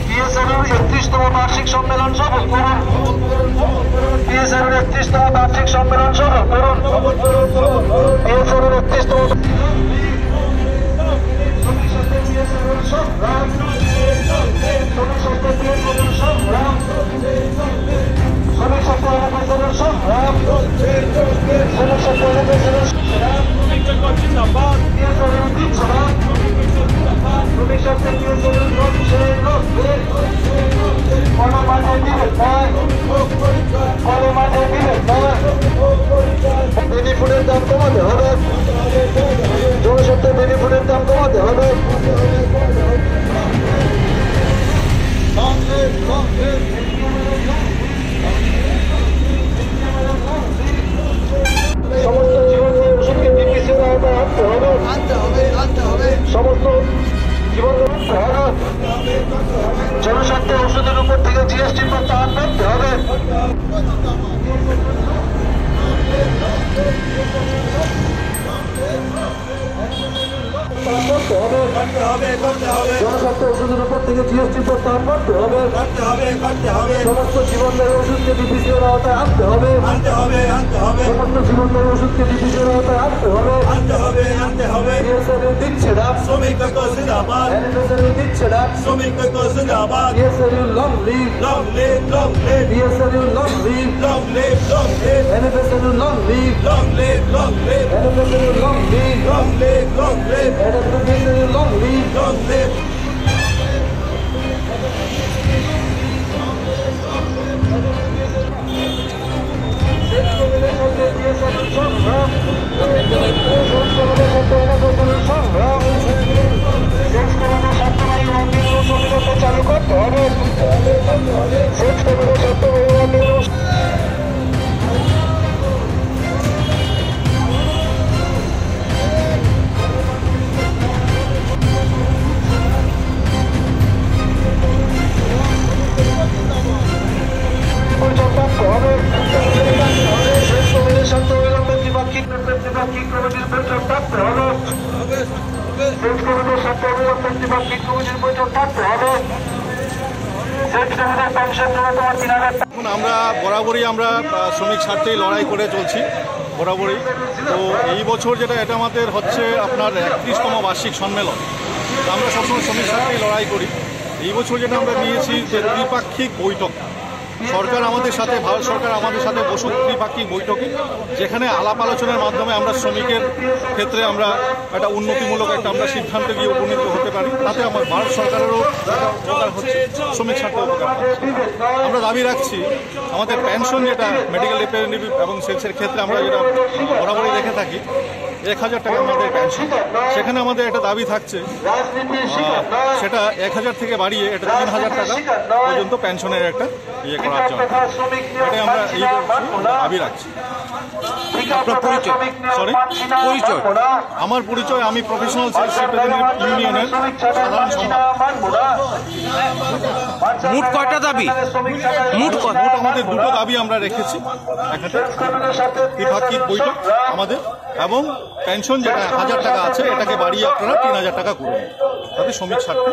বিএসআরএর 31তম বার্ষিক সম্মেলন সফল করুন। বিএসআরএর 31তম বার্ষিক সম্মেলন সফল করুন। বিএসআরএর 31তম বেনিফুডের দাম কমাতে হবে। জনস্বার্থে বেনিফুডের দাম কমাতে হবে। সমস্ত জীবনের ওষুধকে ডিপিসির আওতায় আনতে হবে। সমস্ত জীবনের জনস্বার্থে ওষুধের উপর থেকে জিএসটি প্রত্যাহার করতে হবে। জনস্বার্থে ওষুধের উপর থেকে জিএসটি প্রত্যাহার করতে হবে। সমস্ত জীবনদায়ী ওষুধকে ডিপিসির আওতায় আনতে হবে। সমস্ত জীবনদায়ী ওষুধকে ডিপিসির আওতায় আনতে হবে। বিএসআরএল দিচ্ছে না, শ্রমিকদের জিন্দাবাদ, বিএসআরএল দিচ্ছে না, শ্রমিকদের জিন্দাবাদ, BSRL long live, long live, long live, BSRL long live, long live, long live, NFSL long live, long live, long live, NFSL long live, long live, long live, NFSL long live, long live. চালু করতে হবে। আমরা বরাবরই শ্রমিক স্বার্থেই লড়াই করে চলছি বরাবরই। তো এই বছর এটা আমাদের হচ্ছে আপনার 31তম বার্ষিক সম্মেলন। আমরা সবসময় শ্রমিক স্বার্থেই লড়াই করি। এই বছর যেটা আমরা নিয়েছি যে দ্বিপাক্ষিক বৈঠক, সরকার আমাদের সাথে, ভারত সরকার আমাদের সাথে বসুক ত্রিপাক্ষিক বৈঠকে, যেখানে আলাপ আলোচনার মাধ্যমে আমরা শ্রমিকের ক্ষেত্রে আমরা একটা উন্নতিমূলক আমরা সিদ্ধান্তে গিয়ে উপনীত হতে পারি। তাতে আমার ভারত সরকারেরও একটা উপকার হচ্ছে, শ্রমিক স্বার্থে উপকার হচ্ছে। আমরা দাবি রাখছি আমাদের পেনশন, যেটা মেডিকেল রিপ্রেজেন্টেটিভ এবং সেলসের ক্ষেত্রে আমরা যেটা বরাবরই রেখে থাকি 1000 টাকা আমাদের পেনশন, সেখানে আমাদের একটা দাবি থাকছে সেটা 1000 থেকে বাড়িয়ে এটা 3000 টাকা পর্যন্ত পেনশনের একটা করার জন্য। এটাই আমরা এই দাবি রাখছি। আপনার পরিচয়? সরি, পরিচয়? আমার পরিচয়, আমি প্রফেশনাল সেলস রিপ্রেজেন্টেটিভ ইউনিয়নের সাধারণ সম্পাদক। মোট কয়টা দাবি? মোট আমাদের দুটো দাবি আমরা রেখেছি। একটা দ্বিপাক্ষিক বৈঠক আমাদের, এবং পেনশন যেটা 1000 টাকা আছে এটাকে বাড়িয়ে আপনারা 3000 টাকা করুন, তাতে শ্রমিক স্বার্থে।